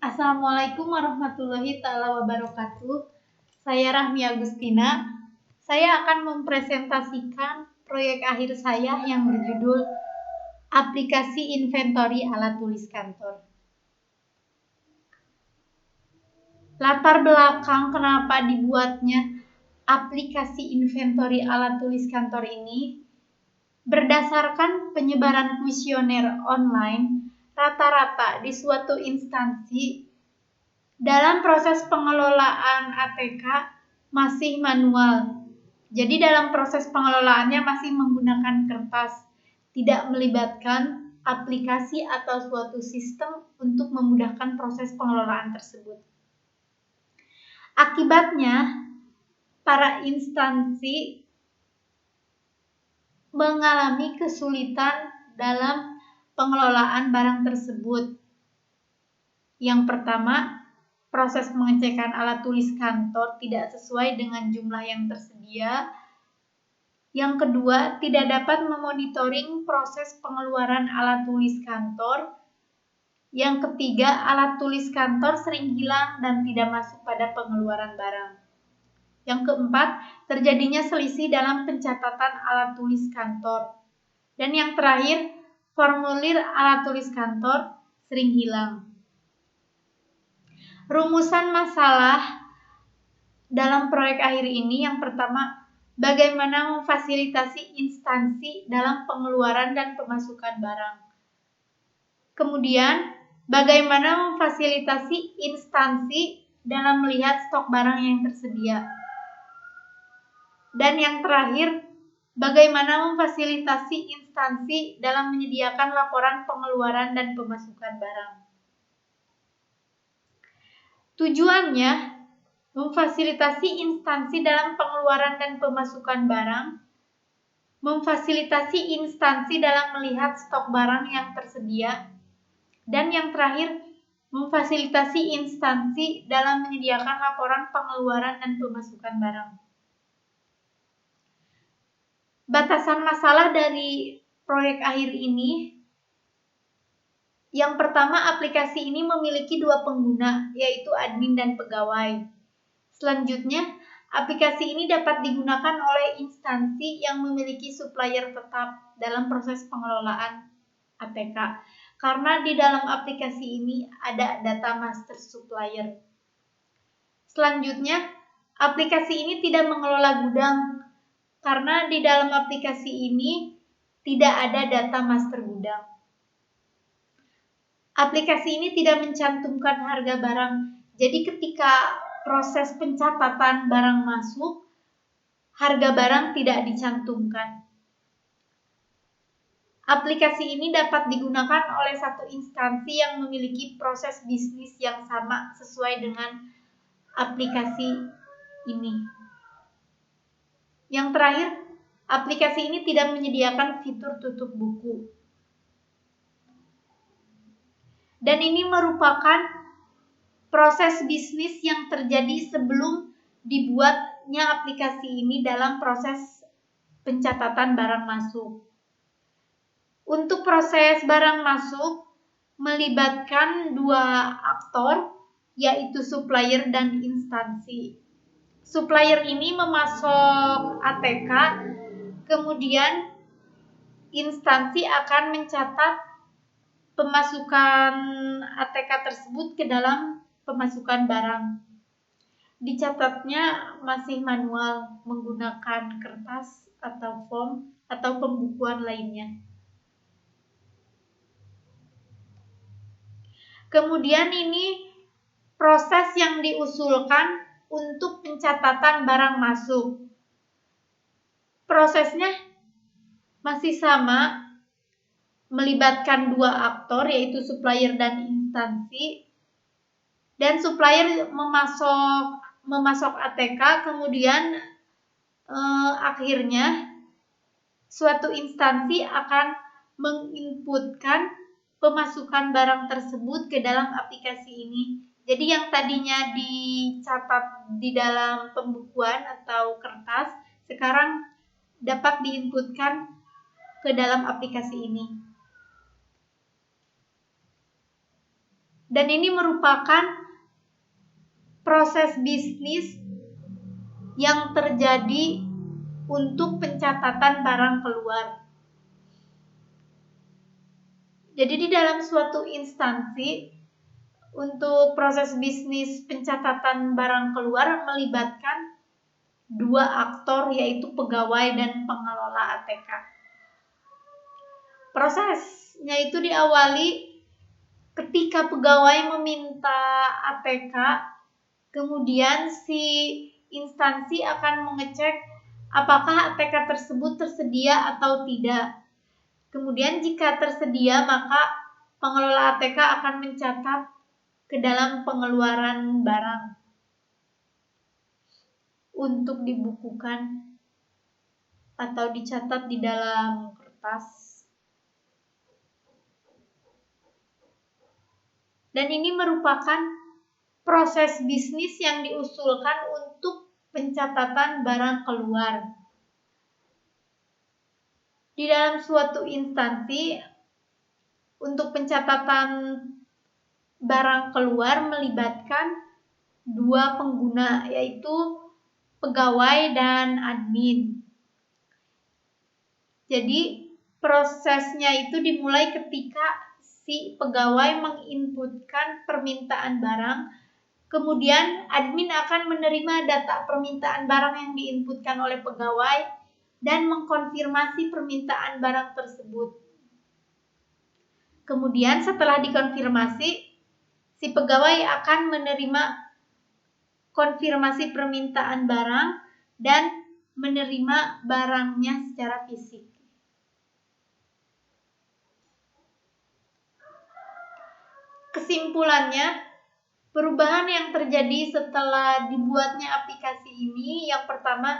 Assalamualaikum warahmatullahi wabarakatuh. Saya Rahmi Agustina. Saya akan mempresentasikan proyek akhir saya yang berjudul Aplikasi Inventory Alat Tulis Kantor. Latar belakang kenapa dibuatnya aplikasi inventory alat tulis kantor ini berdasarkan penyebaran kuesioner online rata-rata di suatu instansi dalam proses pengelolaan ATK masih manual. Jadi dalam proses pengelolaannya masih menggunakan kertas, tidak melibatkan aplikasi atau suatu sistem untuk memudahkan proses pengelolaan tersebut. Akibatnya, para instansi mengalami kesulitan dalam pengelolaan barang tersebut. Yang pertama, proses pengecekan alat tulis kantor tidak sesuai dengan jumlah yang tersedia. Yang kedua, tidak dapat memonitoring proses pengeluaran alat tulis kantor. Yang ketiga, alat tulis kantor sering hilang dan tidak masuk pada pengeluaran barang. Yang keempat, terjadinya selisih dalam pencatatan alat tulis kantor. Dan yang terakhir, formulir alat tulis kantor sering hilang. Rumusan masalah dalam proyek akhir ini yang pertama, bagaimana memfasilitasi instansi dalam pengeluaran dan pemasukan barang. Kemudian, bagaimana memfasilitasi instansi dalam melihat stok barang yang tersedia. Dan yang terakhir, bagaimana memfasilitasi instansi dalam menyediakan laporan pengeluaran dan pemasukan barang. Tujuannya, memfasilitasi instansi dalam pengeluaran dan pemasukan barang, memfasilitasi instansi dalam melihat stok barang yang tersedia, dan yang terakhir, memfasilitasi instansi dalam menyediakan laporan pengeluaran dan pemasukan barang. Batasan masalah dari proyek akhir ini, yang pertama, aplikasi ini memiliki dua pengguna, yaitu admin dan pegawai. Selanjutnya, aplikasi ini dapat digunakan oleh instansi yang memiliki supplier tetap dalam proses pengelolaan ATK, karena di dalam aplikasi ini ada data master supplier. Selanjutnya, aplikasi ini tidak mengelola gudang, karena di dalam aplikasi ini tidak ada data master gudang. Aplikasi ini tidak mencantumkan harga barang, jadi ketika proses pencatatan barang masuk, harga barang tidak dicantumkan. Aplikasi ini dapat digunakan oleh satu instansi yang memiliki proses bisnis yang sama sesuai dengan aplikasi ini. Yang terakhir, aplikasi ini tidak menyediakan fitur tutup buku. Dan ini merupakan proses bisnis yang terjadi sebelum dibuatnya aplikasi ini dalam proses pencatatan barang masuk. Untuk proses barang masuk melibatkan dua aktor, yaitu supplier dan instansi. Supplier ini memasok ATK, kemudian instansi akan mencatat pemasukan ATK tersebut ke dalam pemasukan barang. Dicatatnya masih manual menggunakan kertas atau form atau pembukuan lainnya. Kemudian ini proses yang diusulkan untuk pencatatan barang masuk. Prosesnya masih sama, melibatkan dua aktor yaitu supplier dan instansi. Dan supplier memasok ATK, kemudian akhirnya suatu instansi akan menginputkan pemasukan barang tersebut ke dalam aplikasi ini. Jadi yang tadinya dicatat di dalam pembukuan atau kertas, sekarang dapat diinputkan ke dalam aplikasi ini. Dan ini merupakan proses bisnis yang terjadi untuk pencatatan barang keluar. Jadi di dalam suatu instansi, untuk proses bisnis pencatatan barang keluar melibatkan dua aktor, yaitu pegawai dan pengelola ATK. Prosesnya itu diawali ketika pegawai meminta ATK, kemudian si instansi akan mengecek apakah ATK tersebut tersedia atau tidak. Kemudian jika tersedia, maka pengelola ATK akan mencatat ke dalam pengeluaran barang untuk dibukukan atau dicatat di dalam kertas. Dan ini merupakan proses bisnis yang diusulkan untuk pencatatan barang keluar. Di dalam suatu instansi, untuk pencatatan barang keluar melibatkan dua pengguna, yaitu pegawai dan admin. Jadi prosesnya itu dimulai ketika si pegawai menginputkan permintaan barang, kemudian admin akan menerima data permintaan barang yang diinputkan oleh pegawai dan mengkonfirmasi permintaan barang tersebut. Kemudian setelah dikonfirmasi, si pegawai akan menerima konfirmasi permintaan barang dan menerima barangnya secara fisik. Kesimpulannya, perubahan yang terjadi setelah dibuatnya aplikasi ini, yang pertama,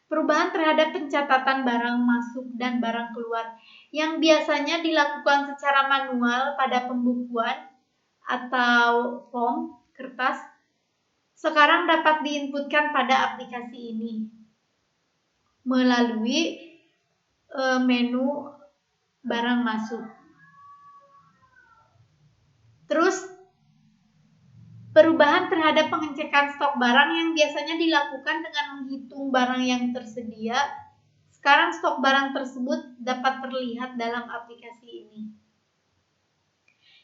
perubahan terhadap pencatatan barang masuk dan barang keluar yang biasanya dilakukan secara manual pada pembukuan atau form kertas, sekarang dapat diinputkan pada aplikasi ini melalui menu barang masuk. Terus perubahan terhadap pengecekan stok barang yang biasanya dilakukan dengan menghitung barang yang tersedia, sekarang stok barang tersebut dapat terlihat dalam aplikasi ini.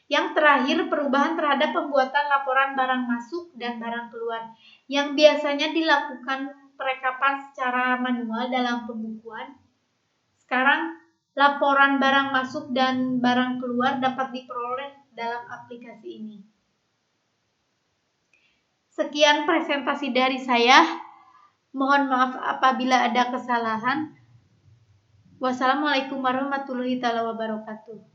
Yang terakhir, perubahan terhadap pembuatan laporan barang masuk dan barang keluar yang biasanya dilakukan perekapan secara manual dalam pembukuan. Sekarang laporan barang masuk dan barang keluar dapat diperoleh dalam aplikasi ini. Sekian presentasi dari saya. Mohon maaf apabila ada kesalahan. Wassalamualaikum warahmatullahi wabarakatuh.